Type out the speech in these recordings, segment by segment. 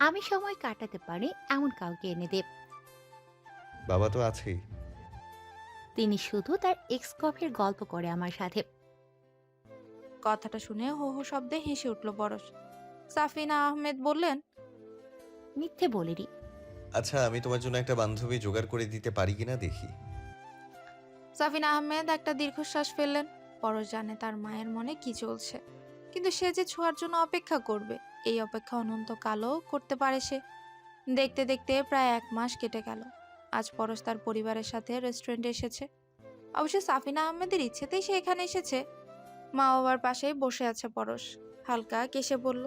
আমি সময় কাটাতে পারি এমন কাউকে এনে দে। বাবা তো আছেই। তিনি শুধু তার এক্স কফির গল্প করে আমার সাথে। কথাটা শুনে হো হো শব্দে হেসে উঠল পরশ। সাফিনা আহমেদ বললেন, মিথ্যে বলিনি। আচ্ছা, আমি তোমার জন্য একটা বান্ধবী জোগাড় করে দিতে পারি কিনা দেখি। সাফিনা আহমেদ একটা দীর্ঘশ্বাস ফেললেন। পরশ জানে তার মায়ের মনে কি চলছে, কিন্তু সে যে ছোঁয়ার জন্য অপেক্ষা করবে, এই অপেক্ষা অনন্তকালও করতে পারে সে। দেখতে দেখতে প্রায় 1 মাস কেটে গেল। আজ পরশ তার পরিবারের সাথে রেস্টুরেন্টে এসেছে। অবশ্য সাফিনা আহমেদের ইচ্ছেতেই সে এখানে এসেছে। মা বাবার পাশেই বসে আছে পরশ। হালকা কেসে বলল,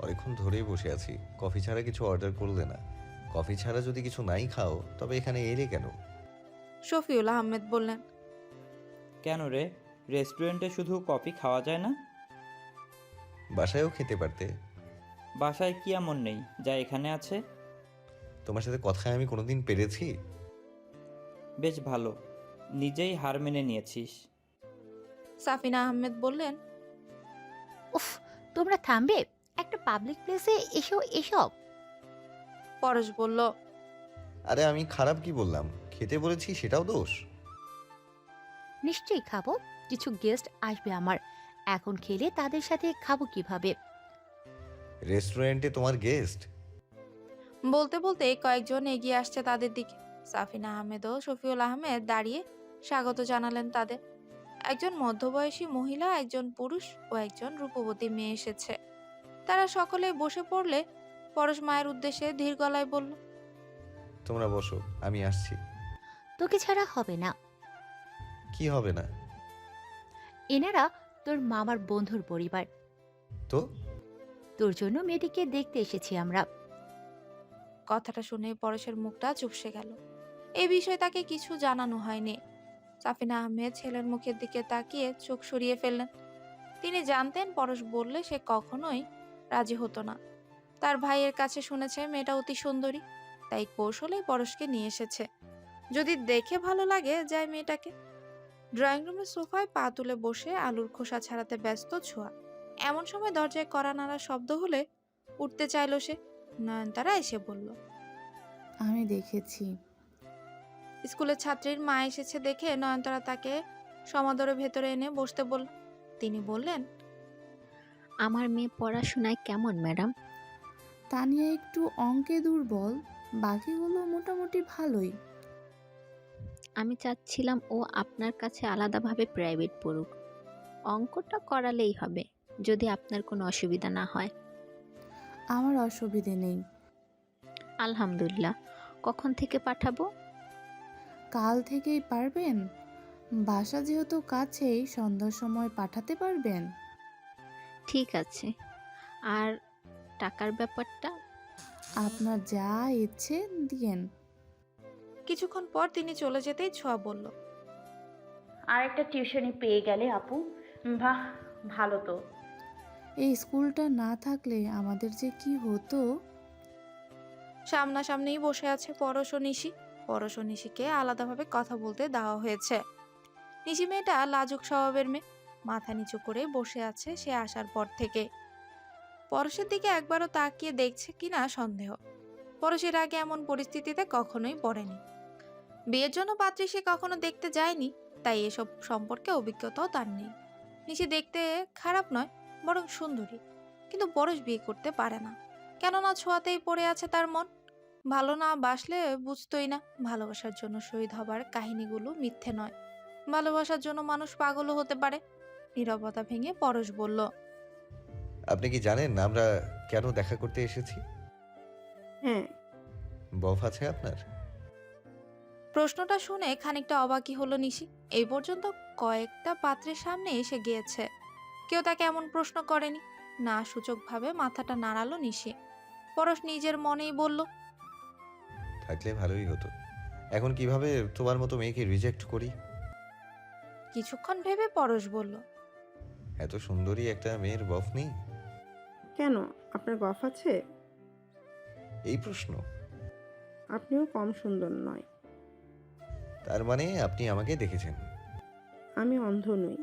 অনেকক্ষণ ধরেই বসে আছি, কফি ছাড়া কিছু অর্ডার করলে না? কফি ছাড়া যদি কিছু নাই খাও তবে এখানে এলে কেন? শফিউল আহমেদ বললেন, কেন রে? রেস্টুরেন্টে শুধু কফি খাওয়া যায় না? বাসায়ও খেতে পারতে। বাসায় কি এমন নেই যা এখানে আছে? তোমার সাথে কথায় আমি কোনোদিন পেরেছি? বেশ ভালো, নিজেই হার মেনে নিয়েছিস। সাফিনা আহমেদ বললেন, উফ, তোমরা থামবে? একটা পাবলিক প্লেসে এসেও এসব। পরশ বলল, আরে আমি খারাপ কি বললাম? খেতে বলেছি সেটাও দোষ? নিশ্চয়ই খাবো, কিছু গেস্ট আসবে আমার। এখন খেলে তাদের সাথে খাবো কিভাবে? রেস্টুরেন্টে তোমার গেস্ট? বলতে বলতে কয়েকজন এগিয়ে আসছে তাদের দিকে। সাফিনা আহমেদ ও শফিউল আহমেদ দাঁড়িয়ে স্বাগত জানালেন তাদের। একজন মধ্যবয়সী মহিলা, একজন পুরুষ ও একজন রূপবতী মেয়ে এসেছে। তারা সকলেই বসে পড়লে পরশ মায়ের উদ্দেশ্যে ধীর গলায় বলল, তোমরা বসো, আমি আসছি। তোকে ছাড়া হবে না। কি হবে না? এনারা তোর মামার বন্ধুর পরিবার। তো তোর জন্য মেয়েটিকে দেখতে এসেছি আমরা। কথাটা শুনে পরশের মুখটা চুপসে গেল। এই বিষয়ে তাকে কিছু জানানো হয়নি। সাফিনা আহমেদ ছেলের মুখের দিকে তাকিয়ে চোখ সরিয়ে ফেললেন। তিনি জানতেন পরশ বললে সে কখনোই রাজি হতো না। তার ভাইয়ের কাছে শুনেছে মেয়েটা অতি সুন্দরী, তাই কৌশলেই পরশকে নিয়ে এসেছে। যদি দেখে ভালো লাগে যায় মেয়েটাকে। ড্রয়িং রুমের সোফায় পা তুলে বসে আলুর খোসা ছাড়াতে ব্যস্ত ছোঁয়া। এমন সময় দরজায় কড়া নাড়ার শব্দ হলে উঠতে চাইল সে। নয়নতারা এসে বলল, আমি দেখেছি। স্কুলের ছাত্রীর মা এসেছে দেখে নয়নতারা তাকে সমাদরে ভেতরে এনে বসতে বলল। তিনি বললেন, আমার মেয়ে পড়াশোনায় কেমন ম্যাডাম? তানিয়া একটু অঙ্কে দুর্বল, বাকিগুলো মোটামুটি ভালোই। আমি চাচ্ছিলাম ও আপনার কাছে আলাদাভাবে প্রাইভেট পড়ুক। অঙ্কটা করালেই হবে, যদি আপনার কোনো অসুবিধা না হয়। আমার অসুবিধে নেই। আলহামদুলিল্লাহ। কখন থেকে পাঠাবো? কাল থেকেই পারবেন? বাসা যেহেতু কাছেই, সন্ধ্যার সময় পাঠাতে পারবেন? ঠিক আছে। আর টাকার ব্যাপারটা? আপনার যা ইচ্ছে দিয়েন। কিছুক্ষণ পর তিনি চলে যেতেই ছোঁয়া বলল, আর একটা টিউশনি পেয়ে গেলে আপু, বাহ, ভালো তো। এই স্কুলটা না থাকলে আমাদের যে কি হতো। সামনাসামনিই বসে আছে পরশ ও নিশি। পরশ ও নিশিকে আলাদাভাবে কথা বলতে দেওয়া হয়েছে। নিশি মেয়েটা লাজুক স্বভাবের মেয়ে, মাথা নিচু করে বসে আছে সে আসার পর থেকে। পরশের দিকে একবারও তাকিয়ে দেখছে কিনা সন্দেহ। পরশের আগে এমন পরিস্থিতিতে কখনোই পড়েনি। বিয়ের জন্য পাত্রী সে কখনো দেখতে যায়নি, তাই এসব সম্পর্কে অভিজ্ঞতাও তার নেই। নিশি দেখতে খারাপ নয়, বরং সুন্দরী, কিন্তু পরশ বিয়ে করতে পারে না। কেননা ছোঁয়াতেই পড়ে আছে তার মন। ভালো না বাসলে বুঝতোই না ভালোবাসার জন্য শহীদ হবার কাহিনীগুলো মিথ্যে নয়। ভালোবাসার জন্য মানুষ পাগলও হতে পারে। নীরবতা ভেঙে পরশ বলল, আপনি কি জানেন আমরা কেন দেখা করতে এসেছি? হ্যাঁ। বফ আছে আপনার? প্রশ্নটা শুনে খানিকটা অবাকই হলো নিশি। এই পর্যন্ত কয়েকটা পাত্রের সামনে এসে গিয়েছে, কেউ তাকে এমন প্রশ্ন করেনি। না সূচকভাবে মাথাটা নাড়ালো নিশি। পরশ নিজের মনেই বলল, থাকলে ভালোই হতো। এখন কিভাবে তোমার মতো মেয়েকে রিজেক্ট করি? কিছুক্ষণ ভেবে পরশ বলল, এত সুন্দরী একটা মেয়ের বফ নেই? কেন, আপনার গফ আছে? এই প্রশ্ন? আপনিও কম সুন্দর নয়। তার মানে আপনি আমাকে দেখেছেন? আমি অন্ধ নই।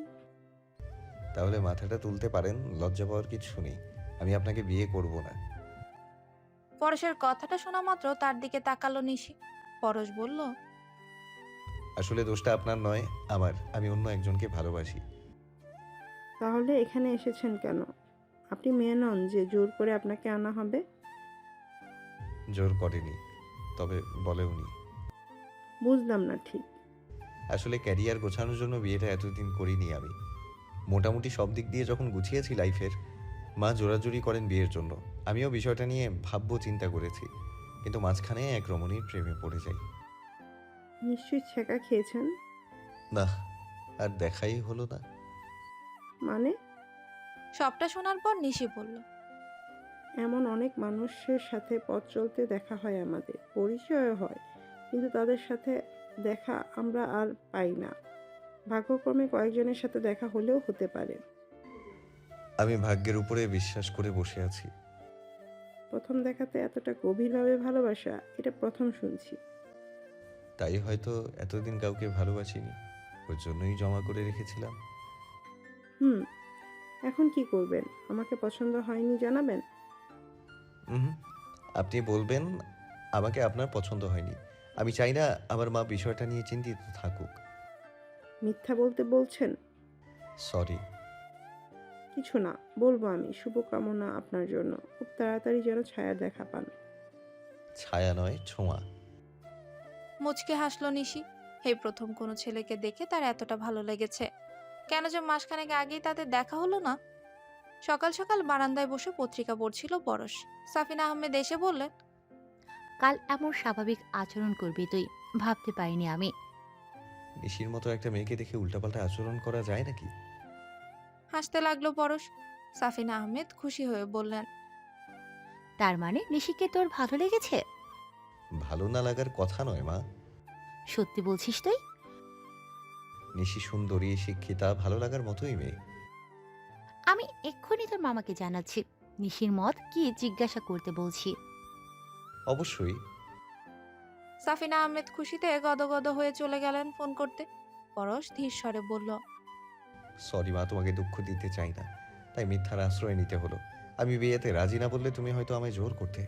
তাহলে মাথাটা তুলতে পারেন, লজ্জা পাওয়ার কিছু নেই। আমি আপনাকে বিয়ে করব না। পরশের কথাটা শোনা মাত্র তার দিকে তাকালো নিশি। পরশ বলল, আসলে দোষটা আপনার নয়, আমার। আমি অন্য একজনকে ভালোবাসি। তাহলে এখানে এসেছেন কেন? আপনি মেয়ে নন যে জোর করে আপনাকে আনা হবে। জোর করেনি, তবে বলেওনি। বুঝলাম না ঠিক। আসলে ক্যারিয়ার গোছানোর জন্য বিয়েটা এতদিন করিনি আমি। মোটামুটি সব দিক দিয়ে যখন গুছিয়েছি লাইফের, মা জোরাজুরি করেন বিয়ের জন্য। আমিও বিষয়টা নিয়ে ভাববো চিন্তা করেছি, কিন্তু মাঝখানে এক রমণীর প্রেমে পড়ে যাই। নিশ্চয়ই ছেঁকা খেয়েছেন। না, আর দেখাই হলো না। মানে? সবটা শোনার পর নিশি বলল, এমন অনেক মানুষের সাথে পথ চলতে দেখা হয়, আমাদের পরিচয় হয়, কিন্তু তাদের সাথে দেখা আমরা আর পাই না। ভাগ্যক্রমে কয়েকজনের সাথে দেখা হলেও হতে পারে। আমি ভাগ্যের উপরে বিশ্বাস করে বসে আছি। প্রথম দেখাতে এতটা গভীরভাবে ভালোবাসা, এটা প্রথম শুনছি। তাই হয়তো এতদিন কাউকে ভালোবাসিনি, ওর জন্যই জমা করে রেখেছিলাম। হুম, এখন কি করবেন? আমাকে পছন্দ হয়নি জানাবেন? হুম, আপনি বলবেন আমাকে আপনার পছন্দ হয়নি। আমি চাই না আমার মা বিষয়টা নিয়ে চিন্তিত থাকুক। মিথ্যা বলতে বলছেন? সরি। কিছু না, বলবো আমি। শুভকামনা আপনার জন্য। খুব তাড়াতাড়ি যেন ছায়ার দেখা পান। ছায়া নয়, ছোঁয়া। মুচকে হাসলো নিশি। এই প্রথম কোনো ছেলেকে দেখে তার এতটা ভালো লেগেছে। কেন যে মাসখানেক আগেই তাদের দেখা হলো না। সকাল সকাল বারান্দায় বসে পত্রিকা পড়ছিল পরশ। সাফিনা আহমেদ এসে বললেন, কাল এমন স্বাভাবিক আচরণ করবি তুই, ভাবতে পারিনি আমি। নিশির মতো একটা মেয়েকে দেখে উল্টাপাল্টা আচরণ করা যায় নাকি? হাসতে লাগলো পরশ। সাফিনা আহমেদ খুশি হয়ে বললেন, তার মানে নিশিকে তোর ভালো লেগেছে? ভালো না লাগার কথা নয় মা। সত্যি বলছিস তুই? নিশি সুন্দরী, শিক্ষিতা, ভালো লাগার মতোই মেয়ে। আমি এক্ষুনি তোর মামাকে জানাচ্ছি। নিশির মত কি জিজ্ঞাসা করতে বলছি। অবশ্যই। সাফিনা আহমেদ খুশিতে গদগদ হয়ে চলে গেলেন ফোন করতে। পরশ ধীর স্বরে বলল, সরি মা, তোমাকে দুঃখ দিতে চাই না, তাই মিথ্যার আশ্রয় নিতে হলো। আমি বিয়েতে রাজি না বললে তুমি হয়তো আমায় জোর করতে,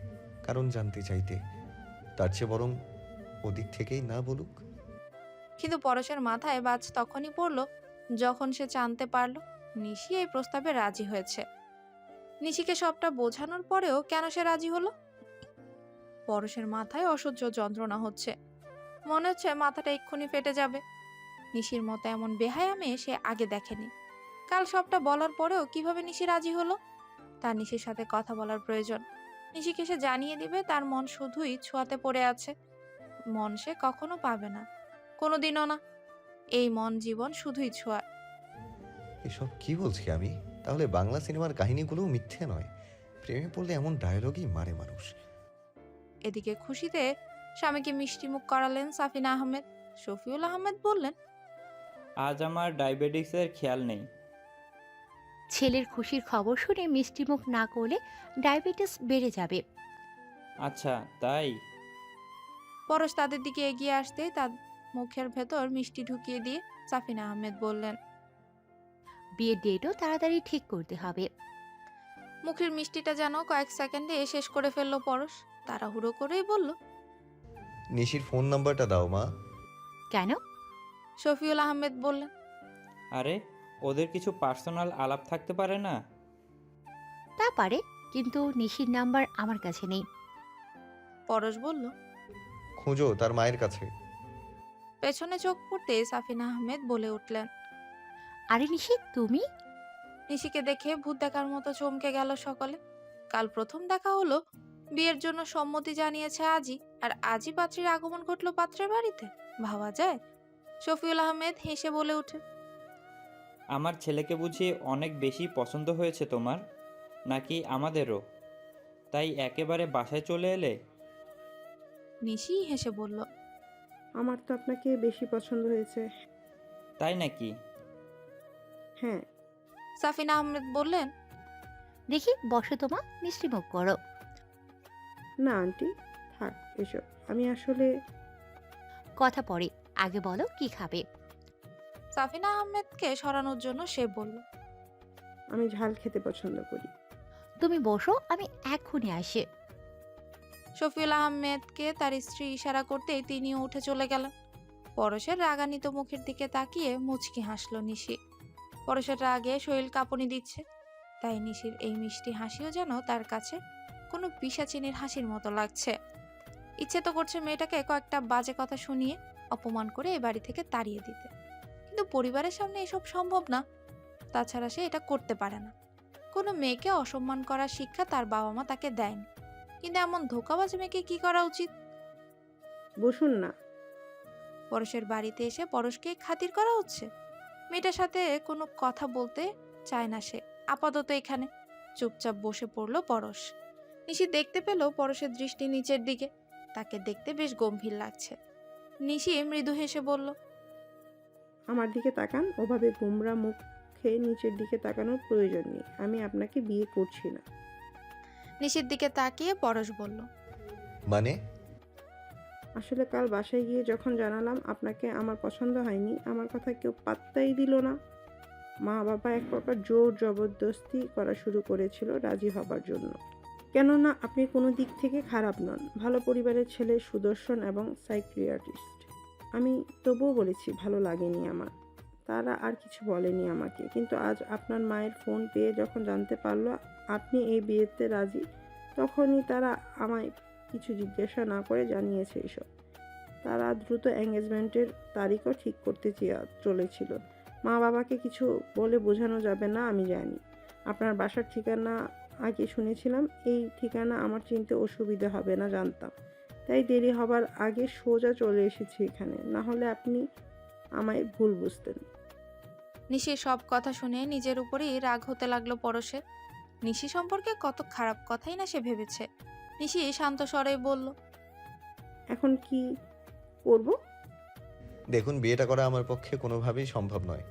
কারণ জানতে চাইতে। তার চেয়ে বরং ওদিক থেকেই না বলুক। কিন্তু পরশের মাথায় বাজ তখনই পড়ল যখন সে জানতে পারল নিশি এই প্রস্তাবে রাজি হয়েছে। নিশিকে সবটা বোঝানোর পরেও কেন সে রাজি হলো? পরশের মাথায় অসহ্য যন্ত্রণা হচ্ছে। মনে হচ্ছে মাথাটা এক্ষুনি ফেটে যাবে। নিশির মতো এমন বেহায়া মেয়ে সে আগে দেখেনি। কাল সবটা বলার পরেও কিভাবে নিশি রাজি হলো? তার নিশির সাথে কথা বলার প্রয়োজন। নিশিকে সে জানিয়ে দিবে তার মন শুধুই ছোঁয়াতে পড়ে আছে। মন সে কখনো পাবে না, কোনোদিনও না। এই মন জীবন শুধুই ছোঁয়া। এসব কি বলছি আমি? তাহলে বাংলা সিনেমার কাহিনীগুলোও মিথ্যে নয়? প্রেমে পড়লে এমন ডায়লগই মারে মানুষ। এদিকে খুশিতে স্বামীকে মিষ্টিমুখ করালেন সাফিনা আহমেদ। শফিউল আহমেদ বললেন, আজ আমার ডায়াবেটিক্সের খেয়াল নেই। ছেলের খুশির খবর শুনে মিষ্টিমুখ না করলে ডায়াবেটিস বেড়ে যাবে। আচ্ছা তাই? পরশ তাদের দিকে এগিয়ে আসতে তার মুখের ভেতর মিষ্টি ঢুকিয়ে দিয়ে সাফিনা আহমেদ বললেন, বিয়ের ডেটও তাড়াতাড়ি ঠিক করতে হবে। মুখের মিষ্টিটা যেন কয়েক সেকেন্ডে শেষ করে ফেললো পরশ। তাড়াহুড়ো করেই বলল, নিশির ফোন নাম্বারটা দাও মা। কেন? শফিউল আহমেদ বললেন, আরে ওদের কিছু পার্সোনাল আলাপ থাকতে পারে না? তা পারে, কিন্তু নিশির নাম্বার আমার কাছে নেই। পরশ বলল। খুঁজো তার মায়ের কাছে। পেছনে চোখ পড়তে সাফিনা আহমেদ বলে উঠলেন। আরে নিশি, তুমি? নিশিকে দেখে ভূত দেখার মতো চমকে গেল সকলে। কাল প্রথম দেখা হলো, বিয়ের জন্য সম্মতি জানিয়েছে আজই, আর আজই পাত্রীর আগমন ঘটলো পাত্রের বাড়িতে। ভাবা যায়? শফিউল আহমেদ হেসে বলে উঠে, আমার ছেলেকে বুঝি অনেক বেশি পছন্দ হয়েছে তোমার, নাকি আমাদেরও? তাই একেবারে বাসায় চলে এলে? নিশি হেসে বলল, আমার তো আপনাকে বেশি পছন্দ হয়েছে। তাই নাকি? হ্যাঁ। সাফিনা আহমেদ বললেন, দেখি বসো তোমা, মিষ্টিমুখ করো। না আন্টি, থাক এসব। আমি আসলে কথা পরে, আগে বলো কি খাবে। সাফিনা আহমেদকে সরানোর জন্য সে বলল, আমি ঝাল খেতে পছন্দ করি। তুমি বসো, আমি এক্ষুনি আসি। শফিউল আহমেদকে তার স্ত্রী ইশারা করতেই তিনিও উঠে চলে গেলেন। পরশের রাগান্বিত মুখের দিকে তাকিয়ে মুচকি হাসল নিশি। পরশের রাগে শরীর কাঁপুনি দিচ্ছে, তাই নিশির এই মিষ্টি হাসিও যেন তার কাছে কোনো পিশাচিনীর হাসির মতো লাগছে। ইচ্ছে তো করছে মেয়েটাকে কয়েকটা বাজে কথা শুনিয়ে অপমান করে এ বাড়ি থেকে তাড়িয়ে দিতে, কিন্তু পরিবারের সামনে এসব সম্ভব না। তাছাড়া সে এটা করতে পারে না। কোনো মেয়েকে অসম্মান করার শিক্ষা তার বাবা মা তাকে দেয়নি, কিন্তু এমন ধোঁকাবাজ মেয়েকে কি করা উচিত? বসুন না। পরশের বাড়িতে এসে পরশকে খাতির করা হচ্ছে। মেয়েটার সাথে কোনো কথা বলতে চায় না সে। আপাতত এখানে চুপচাপ বসে পড়ল পরশ। নিশি দেখতে পেল পরশের দৃষ্টি নিচের দিকে, তাকে দেখতে বেশ গম্ভীর লাগছে। নিশি মৃদু হেসে বলল, আমার দিকে তাকান। ওভাবে গোমরা মুখে নিচের দিকে তাকানোর প্রয়োজন নেই। আমি আপনাকে বিয়ে করছি না। নিশির দিকে তাকিয়ে পরশ বলল, মানে? আসলে কাল বাসায় গিয়ে যখন জানালাম আপনাকে আমার পছন্দ হয়নি, আমার কথা কেউ পাত্তাই দিল না। মা বাবা এক প্রকার জোর জবরদস্তি করা শুরু করেছিল রাজি হবার জন্য। কেননা আপনি কোনো দিক থেকে খারাপ নন, ভালো পরিবারের ছেলে, সুদর্শন এবং সাইকিয়াট্রিস্ট। আমি তবুও বলেছি ভালো লাগেনি আমার। তারা আর কিছু বলেনি আমাকে, কিন্তু আজ আপনার মায়ের ফোন পেয়ে যখন জানতে পারলো আপনি এই বিয়েতে রাজি, তখনই তারা আমায় কিছু জিজ্ঞাসা না করে জানিয়েছে এসব। তারা দ্রুত এঙ্গেজমেন্টের তারিখও ঠিক করতে চলেছিল। মা বাবাকে কিছু বলে বোঝানো যাবে না, আমি জানি। আপনার বাসার ঠিকানা আগে শুনেছিলাম, এই ঠিকানা আমার চিনতে অসুবিধা হবে না জানতাম, তাই দেরি হবার আগে সোজা চলে এসেছি এখানে, না হলে আপনি আমায় ভুল বুঝতেন। নিশির সব কথা শুনে নিজের উপরেই রাগ হতে লাগলো পরশের। নিশি সম্পর্কে কত খারাপ কথাই না সে ভেবেছে। নিশি শান্ত স্বরে বলল, এখন কি করব? দেখুন, বিয়েটা করা আমার পক্ষে কোনোভাবেই সম্ভব নয়।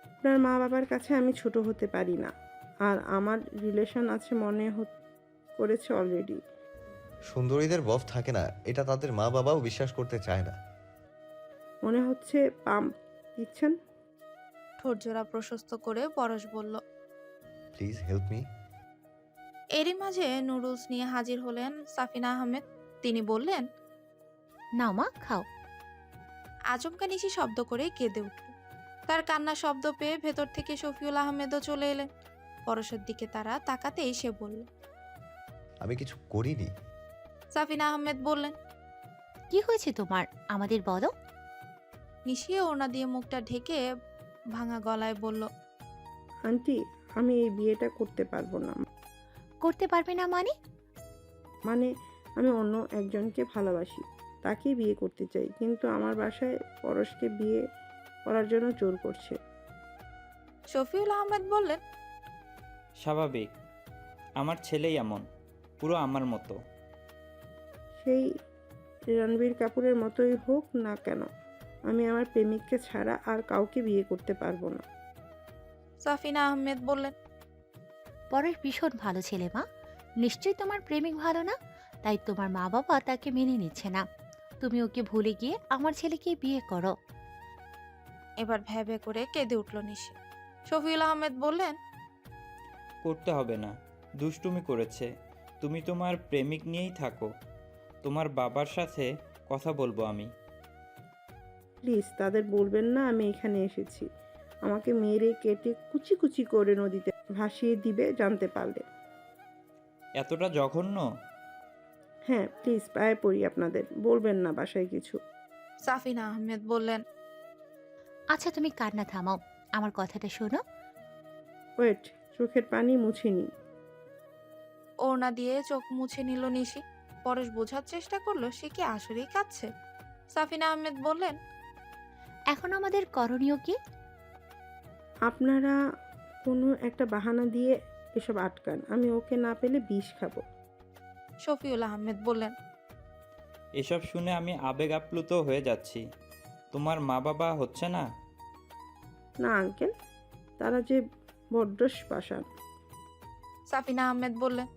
আপনার মা বাবার কাছে আমি ছোট হতে পারি না, আর আমার রিলেশন আছে মনে করেছে অলরেডি। সুন্দরীদের বফ থাকে না, এটা তাদের মা বাবাও বিশ্বাস করতে চায় না। মনে হচ্ছে পাম্প দিচ্ছেন। ঠোঁট জোড়া প্রশস্ত করে পরশ বলল। Please help me. এরই মাঝে নুডলস নিয়ে হাজির হলেন সাফিনা আহমেদ। তিনি বললেন, নাও মা, খাও। আচমকা নিশি শব্দ করে কেঁদে উঠল। তার কান্নার শব্দ পেয়ে ভেতর থেকে শফিউল আহমেদও চলে এলেন। পরশের দিকে তারা তাকাতেই সে বলল, আমি কিছু করিনি। সাফিনা আহমেদ বললেন, কি হয়েছে তোমার, আমাদের বলো। নিশি ওড়না দিয়ে মুখটা ঢেকে ভাঙা গলায় বলল, আন্টি, আমি এই বিয়েটা করতে পারবো না। করতে পারবে না মানে? মানে আমি অন্য একজনকে ভালোবাসি, তাকেই বিয়ে করতে চাই, কিন্তু আমার বাসায় পরশকে বিয়ে করার জন্য জোর করছে। শফিউল আহমেদ বললেন, স্বাভাবিক, আমার ছেলেই এমন, পুরো আমার মতো। সেই রণবীর কাপুরের মতোই হোক না কেন, আমি আমার প্রেমিককে ছাড়া আর কাউকে বিয়ে করতে পারবো না। সাফিনা আহমেদ বললেন, পরেশ ভীষণ ভালো ছেলে মা, নিশ্চয়ই তোমার প্রেমিক ভালো না, তাই তোমার মা বাবা তাকে মেনে নিচ্ছে না। তুমি ওকে ভুলে গিয়ে আমার ছেলেকে বিয়ে করো। এবার ভ্যাবে করে কেঁদে উঠল নিশি। শফিউল আহমেদ বললেন, করতে হবে না, দুষ্টুমি করেছে। তুমি তোমার প্রেমিক নিয়েই থাকো, তোমার বাবার সাথে কথা বলবো আমি। প্লিজ তাদের বলবেন না আমি এখানে এসেছি। আমাকে মেরে কেটে কুচি কুচি করে নদীতে ভাসিয়ে দিবে জানতে পারলে। এতটা জঘন্য? হ্যাঁ, প্লিজ পায়ে পড়ি আপনাদের, বলবেন না বাসায় কিছু। সাফিনা আহমেদ বললেন, আচ্ছা তুমি কান্না থামাও, আমার কথাটা শোনো। ওয়েট, চোখের পানি মুছে নিই। ওড়না দিয়ে চোখ মুছে নিল নিশি। পরশ বোঝার চেষ্টা করলো সে কি আসলেই কাঁদছে। সাফিনা আহমেদ বললেন, এখন আমাদের করণীয় কি? আপনারা কোনো একটা বাহানা দিয়ে এসব আটকান, আমি ওকে না পেলে বিষ খাবো। শফিউল আহমেদ বললেন, এসব শুনে আমি আবেগ আপ্লুত হয়ে যাচ্ছি। তোমার মা বাবা হচ্ছে না? না আঙ্কেল, তারা যে বড্ড পাষাণ। সাফিনা আহমেদ বললেন,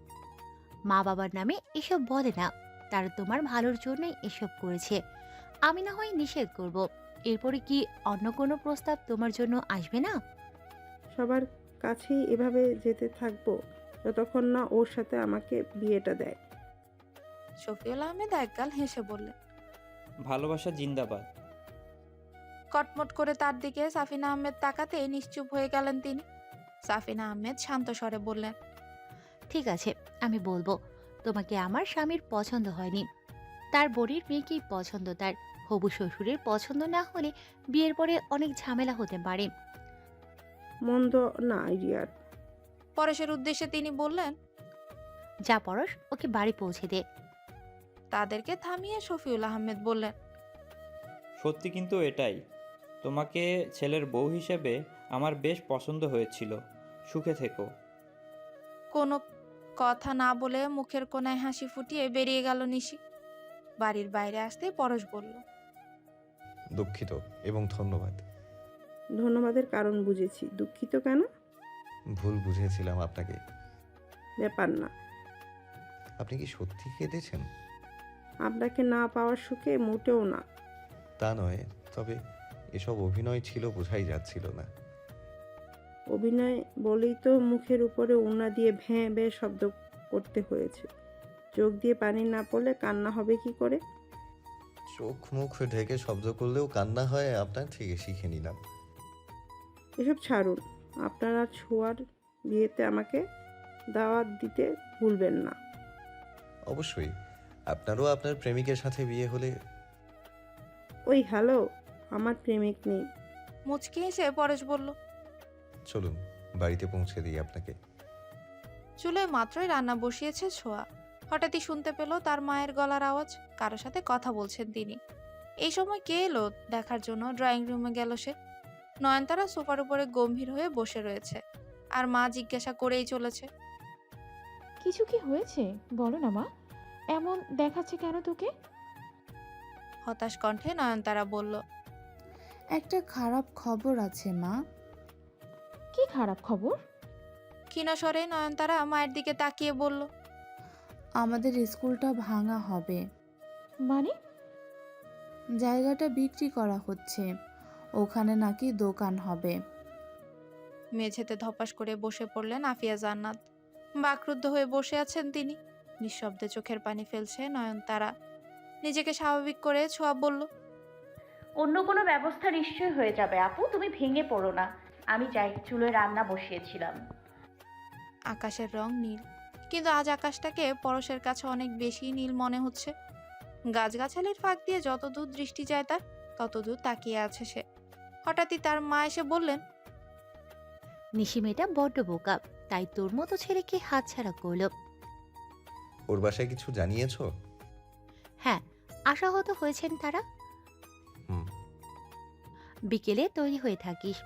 মা বাবার নামে এসব বলে না, তারা তোমার ভালোর জন্যই এসব করেছে। আমি না হয় নিষেধ করব, এরপরে কি অন্য কোনো প্রস্তাব তোমার জন্য আসবে না? সবার কাছেই এভাবে যেতে থাকবো যতক্ষণ না ওর সাথে আমাকে বিয়েটা দেয়। শফিউল আহমেদ একগাল হেসে বললেন। ভালোবাসা জিন্দাবাদ। কটমট করে তার দিকে সাফিনা আহমেদ তাকাতেই নিশ্চুপ হয়ে গেলেন তিনি। সাফিনা আহমেদ শান্ত স্বরে বললেন, ঠিক আছে, আমি বলবো তোমাকে আমার স্বামীর পছন্দ হয়নি। তার বড়ির মেয়েকেই পছন্দ তার। হবু শ্বশুরের পছন্দ না হলে বিয়ের পরে অনেক ঝামেলা হতে পারে। মন্দ না আইডিয়ার। পরেশের উদ্দেশ্যে তিনি বললেন। যা পরশ, ওকে বাড়ি পৌঁছে দে। তাদেরকে থামিয়ে শফিউল আহমেদ বললেন, সত্যি কিন্তু এটাই, তোমাকে ছেলের বউ হিসেবে আমার বেশ পছন্দ হয়েছিল। সুখে থেকো। কোনো কথা না বলে মুখের কোণায় হাসি ফুটিয়ে বেরিয়ে গেল নিশি। বাড়ির বাইরে আসতে পরশ বলল, দুঃখিত এবং ধন্যবাদ। ধন্যবাদের কারণ বুঝেছি, দুঃখিত কেন? ভুল বুঝেছিলাম আপনাকে। ব্যাপার না। আপনি কি সত্যি কেঁদেছেন? আপনাকে না পাওয়ার সুখে মোটেও না। তা নয়, তবে এসব অভিনয় ছিল বোঝাই যাচ্ছিল না। অভিনয় বলেই তো মুখের উপরে ওড়না দিয়ে ভ্যাঁ ভ্যাঁ শব্দ করতে হয়েছে। চোখ দিয়ে পানি না পড়লে কান্না হবে কি করে? চোখ মুখ ঢেকে শব্দ করলেও কান্না হয় আপনার থেকে শিখে নিলাম। এসব ছাড়ুন। আপনারা ছোঁয়ার বিয়েতে আমাকে দাওয়াত দিতে ভুলবেন না। অবশ্যই, আপনারও আপনার প্রেমিকের সাথে বিয়ে হলে। ওই হ্যালো, আমার প্রেমিক নেই। মুচকি হেসে পরেশ বলল, চলুন বাড়িতে পৌঁছে দিই আপনাকে। চুলোয় মাত্রই রান্না বসিয়েছে ছোঁয়া। হঠাৎই শুনতে পেল তার মায়ের গলার আওয়াজ। কারোর সাথে কথা বলছেন তিনি। এই সময় কে এলো দেখার জন্য ড্রয়িং রুমে গেল সে। নয়নতারা সোফার উপরে গম্ভীর হয়ে বসে রয়েছে, আর মা জিজ্ঞাসা করেই চলেছে, কিছু কি হয়েছে বলো না মা, এমন দেখাচ্ছে কেন তোকে? হতাশ কণ্ঠে নয়নতারা বলল, একটা খারাপ খবর আছে মা। কি খারাপ খবর? ক্ষীণস্বরে নয়নতারা মায়ের দিকে তাকিয়ে বলল, আমাদের স্কুলটা ভাঙা হবে। মানে? জায়গাটা বিক্রি করা হচ্ছে, ওখানে নাকি দোকান হবে। মেঝেতে ধপাস করে বসে পড়লেন আফিয়া জান্নাত। বাকরুদ্ধ হয়ে বসে আছেন তিনি। নিঃশব্দে চোখের পানি ফেলছে নয়নতারা। নিজেকে স্বাভাবিক করে ছোঁয়া বলল, অন্য কোনো ব্যবস্থা নিশ্চয়ই হয়ে যাবে আপু, তুমি ভেঙে পড়ো না। আমি যাই, চুলোয় রান্না বসিয়েছিলাম। আকাশের রং নীল, কিন্তু আজ আকাশটাকে পরশের কাছে অনেক বেশি নীল মনে হচ্ছে। গাছগাছালির ফাঁক দিয়ে যতদূর দৃষ্টি যায় তার, ততদূর তাকিয়ে আছে সে। হঠাৎই তার মা এসে বললেন, নিশি মেয়েটা বড্ড বোকা, তাই তোর মতো ছেলেকে হাতছাড়া করলো। ওর বাসায় কিছু জানিয়েছো? হ্যাঁ, আশাহত হয়েছেন তারা। হুম। বিকেলে তৈরি হয়ে থাকিস।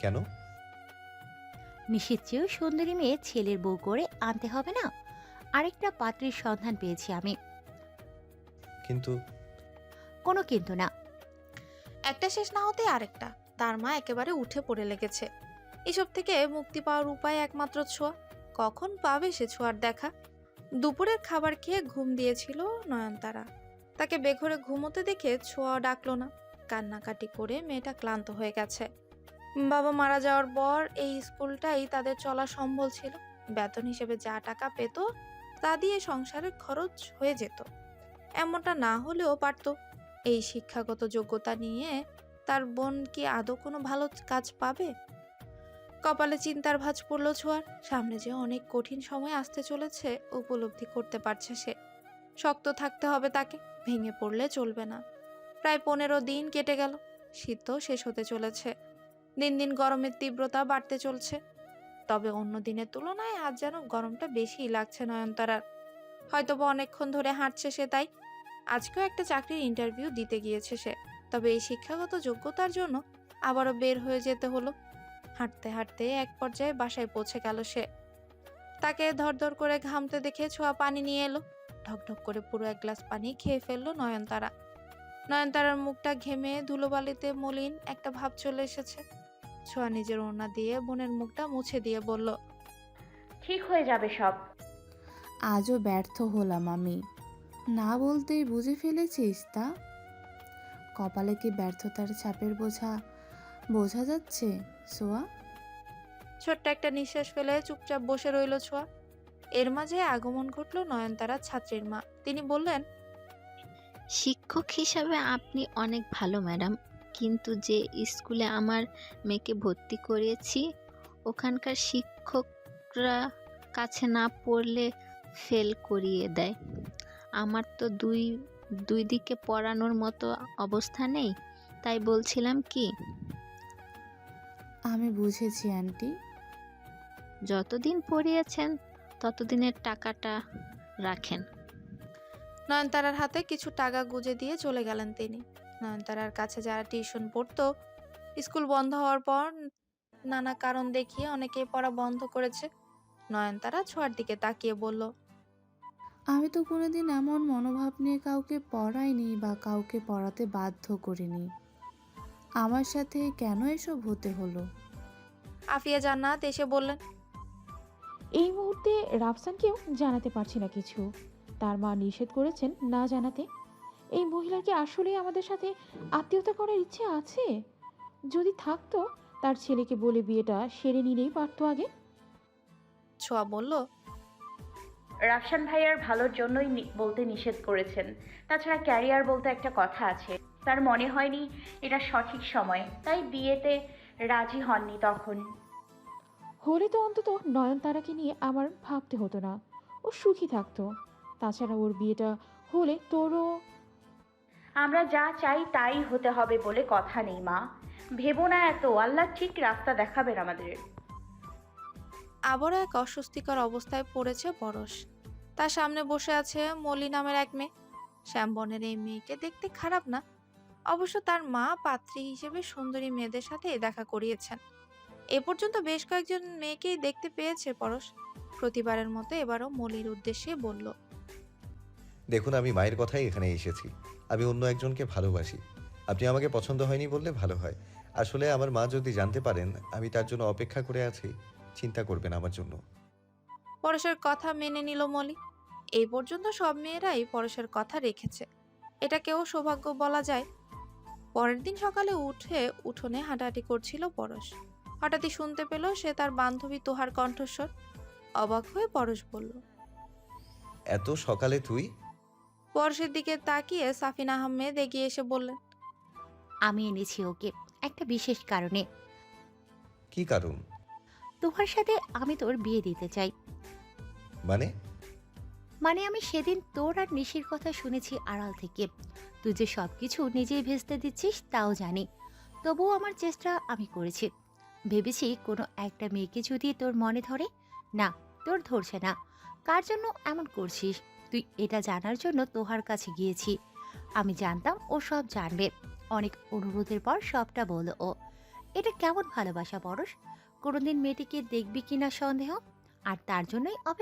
কেন? নিশির চেয়েও সুন্দরী মেয়ে ছেলের বউ করে আনতে হবে না? আরেকটা পাত্রীর সন্ধান পেয়েছি আমি। কিন্তু কোনো কিন্তু না। একটা শেষ না হতে আরেকটা। তার মা একেবারে উঠে পড়ে লেগেছে। এসব থেকে মুক্তি পাওয়ার উপায় একমাত্র ছোঁয়া। কখন পাবে সে ছোঁয়ার দেখা? দুপুরের খাবার খেয়ে ঘুম দিয়েছিল নয়নতারা। তাকে বেঘরে ঘুমোতে দেখে ছোঁয়া ডাকলো না। কান্নাকাটি করে মেয়েটা ক্লান্ত হয়ে গেছে। বাবা মারা যাওয়ার পর এই স্কুলটাই তাদের চলা সম্বল ছিল। বেতন হিসেবে যা টাকা পেত তা দিয়ে সংসারের খরচ হয়ে যেত। এমনটা না হলেও পারত। এই শিক্ষাগত যোগ্যতা নিয়ে তার বোন কি আদৌ কোনো ভালো কাজ পাবে? কপালে চিন্তার ভাঁজ পড়ল ছোঁয়ার। সামনে যে অনেক কঠিন সময় আসতে চলেছে উপলব্ধি করতে পারছে সে। শক্ত থাকতে হবে তাকে, ভেঙে পড়লে চলবে না। প্রায় 15 দিন কেটে গেল। শীতও শেষ হতে চলেছে। দিন দিন গরমের তীব্রতা বাড়তে চলছে। তবে অন্য দিনের তুলনায় আজ যেন গরমটা বেশিই লাগছে নয়নতারার। হয়তোবা অনেকক্ষণ ধরে হাঁটছে সে, তাই আজকেও একটা চাকরির ইন্টারভিউ দিতে গিয়েছে সে। তবে এই শিক্ষাগত যোগ্যতার জন্য আবারও বের হয়ে যেতে হলো। হাঁটতে হাঁটতে এক পর্যায়ে বাসায় পৌঁছে গেল সে। তাকে ধরধর করে ঘামতে দেখে ছোঁয়া পানি নিয়ে এলো। ঢকঢক করে পুরো এক গ্লাস পানি খেয়ে ফেললো নয়নতারা। নয়নতারার মুখটা ঘেমে ধুলোবালিতে মলিন একটা ভাব চলে এসেছে। ছোঁয়া নিজের ওড়না দিয়ে বোনের মুখটা মুছে দিয়ে বলল, ঠিক হয়ে যাবে সব। আজও ব্যর্থ হলাম আমি। না বলতেই বুঝে ফেলেছিস তা? কপালে কি ব্যর্থতার ছাপের বোঝা যাচ্ছে সোয়া? ছোট্ট একটা নিঃশ্বাস ফেলে চুপচাপ বসে রইল ছোঁয়া। এর মাঝে আগমন ঘটল নয়নতারা ছাত্রীর মা। তিনি বললেন, শিক্ষক হিসাবে আপনি অনেক ভালো ম্যাডাম, কিন্তু যে স্কুলে আমার মেয়েকে ভর্তি করিয়েছি ওখানকার শিক্ষকরা কাছে না পড়লে ফেল করিয়ে দেয়। আমার তো দুই দিকে পড়ানোর মতো অবস্থা নেই, তাই বলছিলাম কি, আমি বুঝেছি আন্টি। যতদিন পড়িয়েছেন ততদিনের টাকাটা রাখেন। নয়নতারার হাতে কিছু টাকা গুঁজে দিয়ে চলে গেলেন তিনি। নয়নতারার কাছে যারা টিউশন পড়তো, স্কুল বন্ধ হওয়ার পর নানা কারণ দেখিয়ে অনেকেই পড়া বন্ধ করেছে। নয়নতারা ছোঁয়ার দিকে তাকিয়ে বলল, আমি তো কোনোদিন এমন মনোভাব নিয়ে কাউকে পড়াইনি বা কাউকে পড়াতে বাধ্য করিনি। আমার সাথে কেন এসব হতে হলো? আফিয়া জান্নাত এসে বললেন, এই মুহূর্তে রাফসানকেও জানাতে পারছি না কিছু। তার মা নিষেধ করেছেন না জানাতে। এই মহিলার কি আসলেই আমাদের সাথে আত্মীয়তা করার ইচ্ছে আছে? যদি থাকতো তার ছেলেকে বলে বিয়েটা সেরে নিলেই পারতো আগে। ছোঁয়া বলল, রাফসান ভাইয়ার ভালোর জন্যই বলতে নিষেধ করেছেন। তাছাড়া ক্যারিয়ার বলতে একটা কথা আছে, তার মনে হয়নি এটা সঠিক সময়, তাই বিয়েতে রাজি হননি তখন। হলে তো অন্তত নয়নতারাকে নিয়ে আমার ভাবতে হতো না, ও সুখী থাকতো। তাছাড়া ওর বিয়েটা হলে তোরও। আমরা যা চাই তাই হতে হবে বলে কথা নেই মা, ভেবো না এত, আল্লাহ ঠিক রাস্তা দেখাবেন আমাদের। আবারও এক অস্বস্তিকর অবস্থায় পড়েছে পরশ। তার সামনে বসে আছে মলি নামের এক মেয়ে। শ্যামবনের এই মেয়েকে দেখতে খারাপ না, অবশ্য তার মা পাত্রী হিসেবে সুন্দরী মেয়েদের সাথে দেখা করিয়েছেন। এ পর্যন্ত বেশ কয়েকজন মেয়েকেই দেখতে পেয়েছে পরশ। প্রতিবারের মতো এবারও মলির উদ্দেশ্যে বলল, দেখুন, আমি মায়ের কথাই এখানে এসেছি। আমি অন্য একজনকে ভালোবাসি। আপনি আমাকে পছন্দ হয়নি বললে ভালো হয়। আসলে আমার মা যদি জানতে পারেন আমি তার জন্য অপেক্ষা করে আছি, চিন্তা করবেন আমার জন্য। পরশের কথা মেনে নিল মলি। এই পর্যন্ত সব মেয়েরাই পরশের কথা রেখেছে, এটাকেও সৌভাগ্য বলা যায়। পরের দিন সকালে উঠে উঠোনে হাঁটাহাঁটি করছিল পরশ। হঠাৎই শুনতে পেল সে তার বান্ধবী তোহার কণ্ঠস্বর। অবাক হয়ে পরশ বলল, এত সকালে তুই? পরশের দিকে তাকিয়ে সাফিন আহমেদ এগিয়ে এসে বললেন, আমি এনেছি ওকে একটা বিশেষ কারণে। কি কারণ? তোমার সাথে আমি তোর বিয়ে দিতে চাই। মানে? মানে আমি সেদিন তোর আর নিশির কথা শুনেছি আড়াল থেকে। তুই যে সব কিছু নিজেই ভেস্তে দিচ্ছিস তাও জানি, তবুও আমার চেষ্টা আমি করেছি। ভেবেছি কোনো একটা মেয়েকে যদি তোর মনে ধরে। না, তোর ধরছে না। কার জন্য এমন করছিস তুই এটা জানার জন্য তোহার কাছে গিয়েছি। আমি জানতাম ও সব জানবে। অনেক অনুরোধের পর সবটা বলল ও। এটা কেমন ভালোবাসা পরশ? কোনোদিন মেয়েটিকে দেখবি কিনা সন্দেহ, আর তার জন্যই অপেক্ষা।